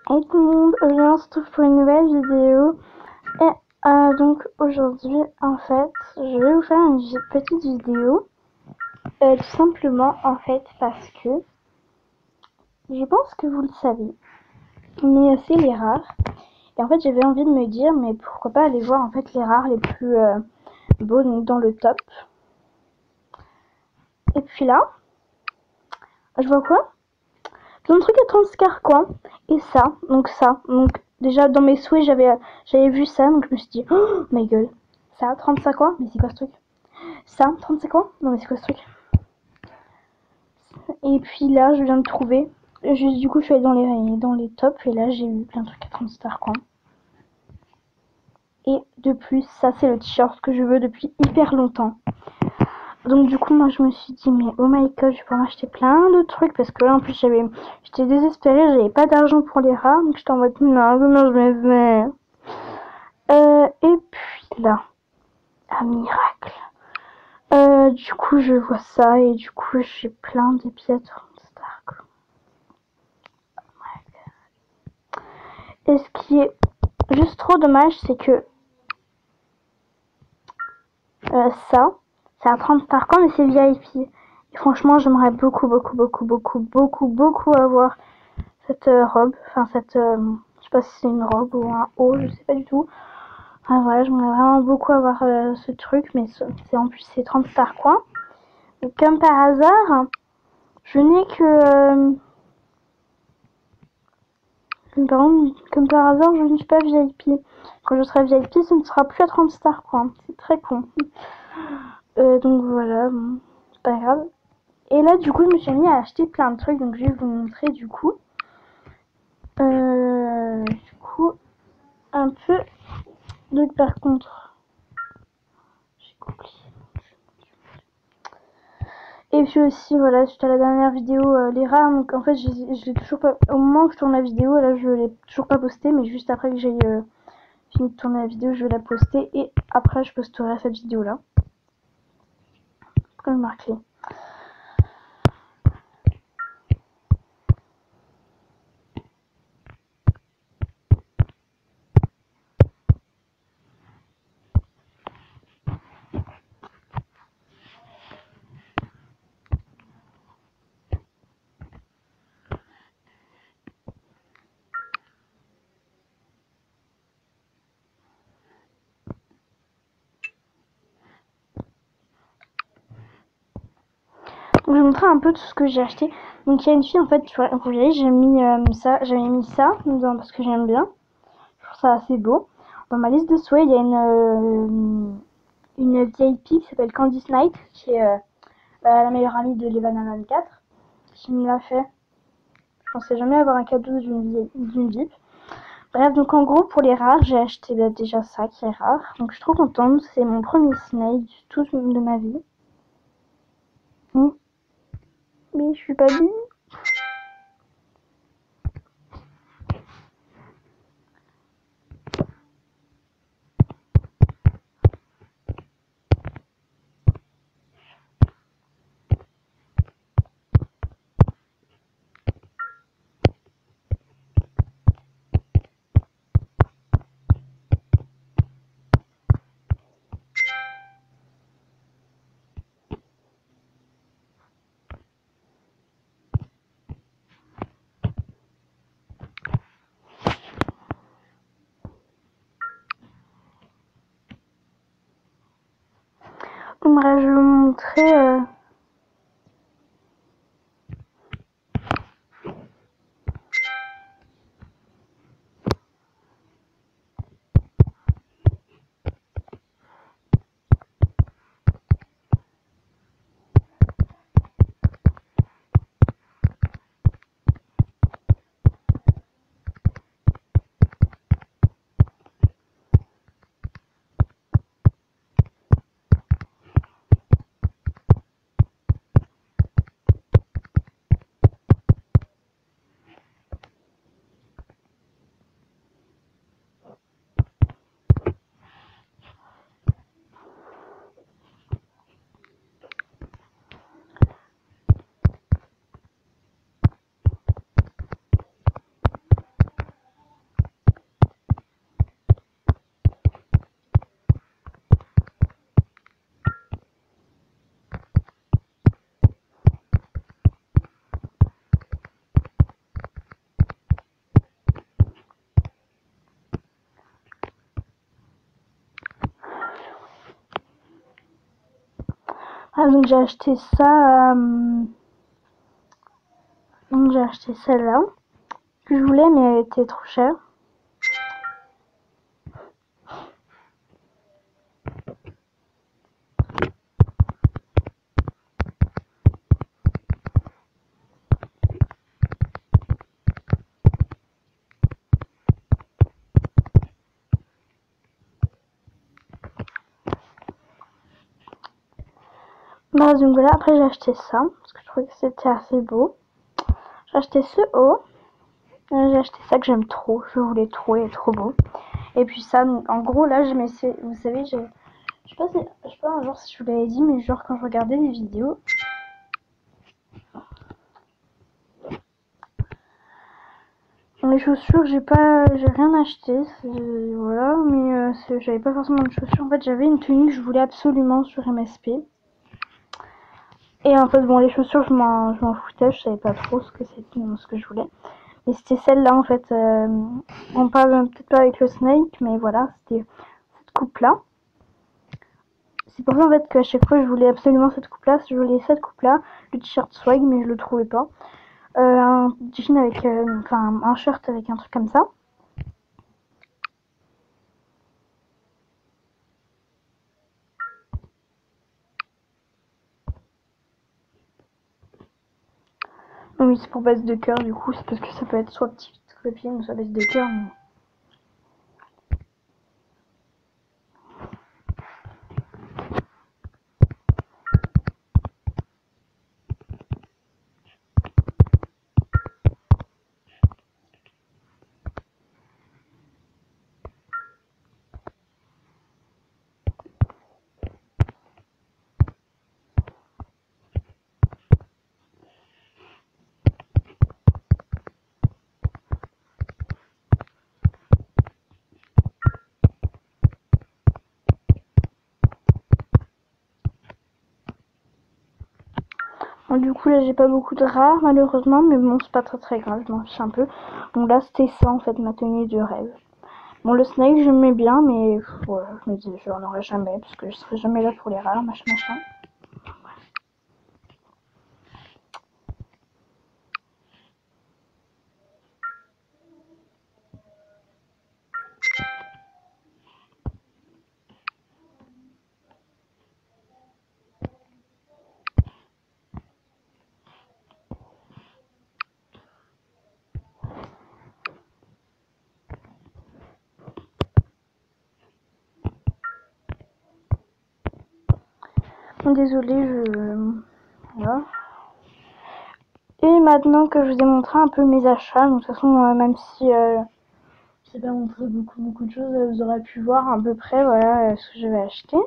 Hey tout le monde, aujourd'hui on se retrouve pour une nouvelle vidéo et donc aujourd'hui en fait je vais vous faire une petite vidéo tout simplement en fait parce que je pense que vous le savez mais c'est les rares et en fait j'avais envie de me dire mais pourquoi pas aller voir en fait les rares les plus beaux donc dans le top. Et puis là je vois quoi? Plein de trucs à 30 carcoins et ça donc déjà dans mes souhaits j'avais vu ça donc je me suis dit oh ma gueule, ça 35 quoi, mais c'est quoi ce truc? Ça 35 quoi, non mais c'est quoi ce truc? Et puis là je viens de trouver du coup je suis allée dans les tops et là j'ai eu plein de trucs à 30 stars quoi. Et de plus ça c'est le t-shirt que je veux depuis hyper longtemps. Donc du coup moi je me suis dit mais oh my god, je vais pouvoir m'acheter plein de trucs parce que là en plus j'étais désespérée, j'avais pas d'argent pour les rares donc j'étais en mode non comment je me fais. Et puis là, un miracle. Du coup je vois ça et du coup j'ai plein d'épisodes de Star. Et ce qui est juste trop dommage c'est que ça, c'est à 30 stars mais c'est VIP. Et franchement j'aimerais beaucoup avoir cette robe, enfin cette, je sais pas si c'est une robe ou un haut, je sais pas du tout. Ah voilà, j'aimerais vraiment beaucoup avoir ce truc, mais c'est en plus c'est 30 stars quoi. Et comme par hasard, je n'ai que comme par hasard, je ne suis pas VIP. Quand je serai VIP, ce ne sera plus à 30 stars quoi. C'est très con. Donc voilà, bon, c'est pas grave. Et là du coup je me suis mis à acheter plein de trucs, donc je vais vous montrer du coup. Du coup un peu. Donc par contre, j'ai oublié. Et puis aussi voilà, suite à la dernière vidéo les rares, donc en fait je l'ai toujours pas, au moment où je tourne la vidéo là je l'ai toujours pas posté, mais juste après que j'ai fini de tourner la vidéo je vais la poster et après je posterai cette vidéo là. Pourquoi je marque les Donc je vais vous montrer un peu tout ce que j'ai acheté. Donc il y a une fille en fait, tu vois, vous voyez, j'avais mis ça parce que j'aime bien. Je trouve ça assez beau. Dans ma liste de souhaits, il y a une VIP qui s'appelle Candice Knight, qui est la meilleure amie de Levana 24, qui me l'a fait. Je pensais jamais avoir un cadeau d'une VIP. Bref, donc en gros, pour les rares, j'ai acheté déjà ça qui est rare. Donc je suis trop contente, c'est mon premier Snake de toute de ma vie. Mais je suis pas bien. Bref, je vais vous montrer. Ah, donc j'ai acheté ça. Donc j'ai acheté celle-là que je voulais, mais elle était trop chère. Bah donc voilà, après j'ai acheté ça parce que je trouvais que c'était assez beau. J'ai acheté ce haut. J'ai acheté ça que j'aime trop. Je voulais trop, il est trop beau. Et puis ça, donc, en gros là, vous savez, je sais pas un jour si je vous l'avais dit, mais genre quand je regardais des vidéos, les chaussures, j'ai rien acheté, voilà, mais j'avais pas forcément de chaussures. En fait, j'avais une tenue que je voulais absolument sur MSP. Et en fait, bon, les chaussures, je m'en foutais, je savais pas trop ce que je voulais. Et c'était celle-là, en fait. On parle peut-être pas avec le Snake, mais voilà, c'était cette coupe-là. C'est pour ça, en fait, qu'à chaque fois, je voulais absolument cette coupe-là. Je voulais cette coupe-là, le t-shirt swag, mais je le trouvais pas. Un jean avec, enfin, un shirt avec un truc comme ça. Oui, c'est pour base de cœur, du coup, c'est parce que ça peut être soit petite copine, soit base de cœur. Mais... Bon, du coup, là, j'ai pas beaucoup de rares, malheureusement, mais bon, c'est pas très grave, je m'en fiche un peu. Donc là, c'était ça, en fait, ma tenue de rêve. Bon, le Snake, je mets bien, mais voilà, je me dis, j'en aurai jamais, parce que je serai jamais là pour les rares, machin. Désolée, voilà. Et maintenant que je vous ai montré un peu mes achats, donc de toute façon, même si je sais pas montré beaucoup de choses, vous aurez pu voir à peu près, voilà, ce que j'avais acheté.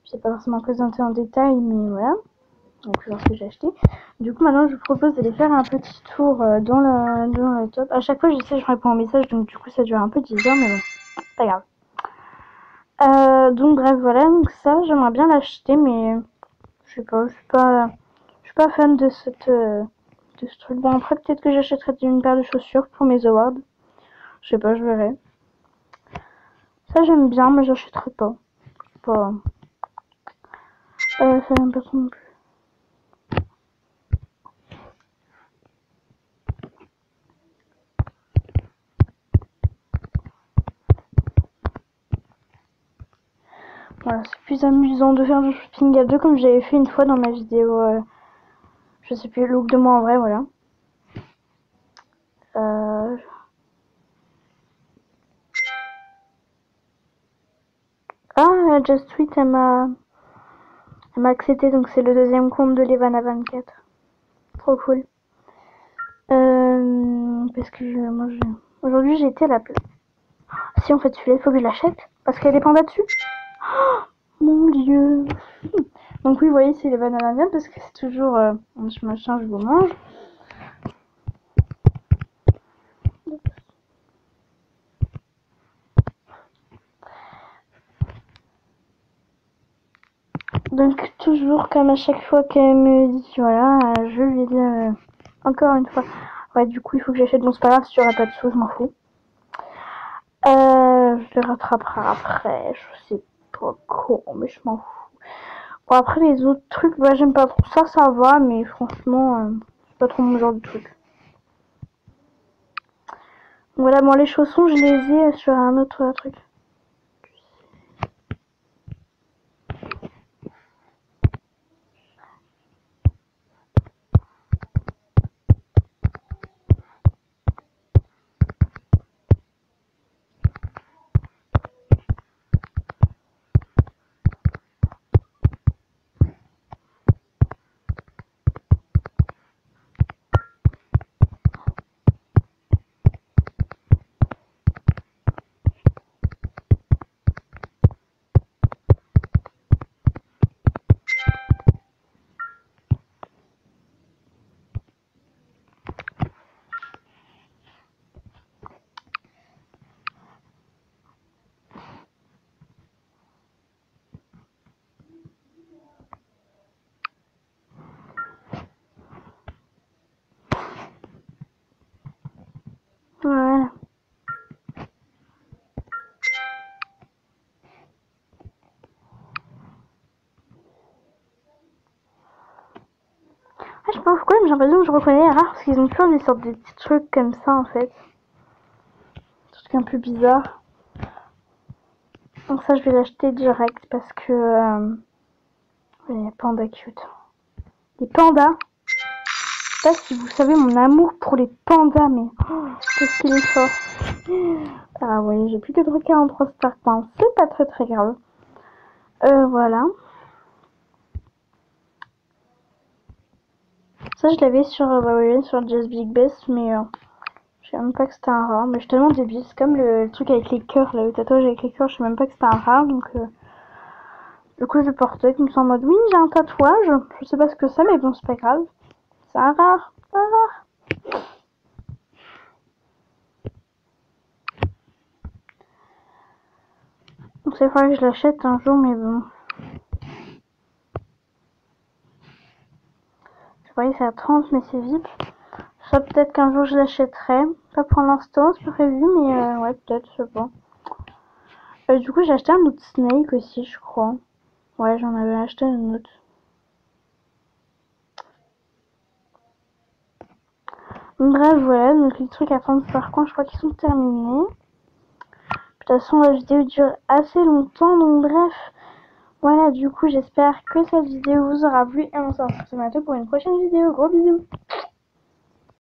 Je sais pas forcément présenter en détail, mais voilà. Donc, voir ce que j'ai acheté. Du coup, maintenant, je vous propose d'aller faire un petit tour dans le top. À chaque fois, je sais, je réponds au message, donc du coup, ça dure un peu 10 heures, mais bon, pas grave. Donc, bref, voilà. Donc, ça, j'aimerais bien l'acheter, mais je sais pas, je suis pas fan de ce truc. Bon, après, peut-être que j'achèterai une paire de chaussures pour mes awards. Je sais pas, je verrai. Ça, j'aime bien, mais j'achèterai pas. Pas. Ça j'aime pas non plus. Voilà, c'est plus amusant de faire du shopping à deux comme j'avais fait une fois dans ma vidéo. Je sais plus, look de moi en vrai, voilà. Ah, Just Tweet, elle m'a accepté, donc c'est le deuxième compte de l'Evana 24. Trop cool. Parce que aujourd'hui j'ai été à la place. Si en fait celui-là, il faut que je l'achète parce qu'elle dépend là-dessus. Oh, mon dieu. Donc oui, vous voyez, c'est les bananes indiennes parce que c'est toujours machin, je vous mange. Donc toujours comme à chaque fois qu'elle me dit voilà, je lui dis encore une fois. Ouais, du coup il faut que j'achète. Bon, c'est pas grave, si tu auras pas de sous, je m'en fous. Je les rattraperai après, je sais pas quand, mais je m'en fous. Bon, après, les autres trucs, bah, j'aime pas trop ça, ça va, mais franchement, c'est pas trop mon genre de truc. Voilà, bon, les chaussons, je les ai sur un autre truc. Voilà. Ah, je sais pas pourquoi, mais j'ai l'impression que je reconnais les rares parce qu'ils ont toujours des sortes de petits trucs comme ça en fait. Des trucs un peu bizarres. Donc ça, je vais l'acheter direct parce que... les pandas cute. Les pandas. Je sais pas si vous savez mon amour pour les pandas, mais... Oh, qu'est-ce qu'il est fort. Ah ouais, j'ai plus que 343 star points. C'est pas très grave. Voilà. Ça, je l'avais sur, bah oui, sur Just Big Best, mais je sais même pas que c'était un rare. Mais je suis tellement débile. C'est comme le truc avec les cœurs, là, le tatouage avec les cœurs. Je sais même pas que c'était un rare, donc du coup, je le portais comme ça en mode oui, j'ai un tatouage. Je sais pas ce que c'est, mais bon, c'est pas grave. C'est un rare. Un rare. Donc, c'est vrai que je l'achète un jour, mais bon. C'est vrai que c'est à 30, mais c'est vite. Ça, peut-être qu'un jour je l'achèterai. Pas pour l'instant, c'est prévu, mais ouais, peut-être, je sais pas. Du coup, j'ai acheté un autre Snake aussi, je crois. Ouais, j'en avais acheté un autre. Bref, voilà, donc les trucs à 30 par contre, je crois qu'ils sont terminés. De toute façon, la vidéo dure assez longtemps, donc bref. Voilà, du coup, j'espère que cette vidéo vous aura plu et on se retrouve bientôt pour une prochaine vidéo. Gros bisous!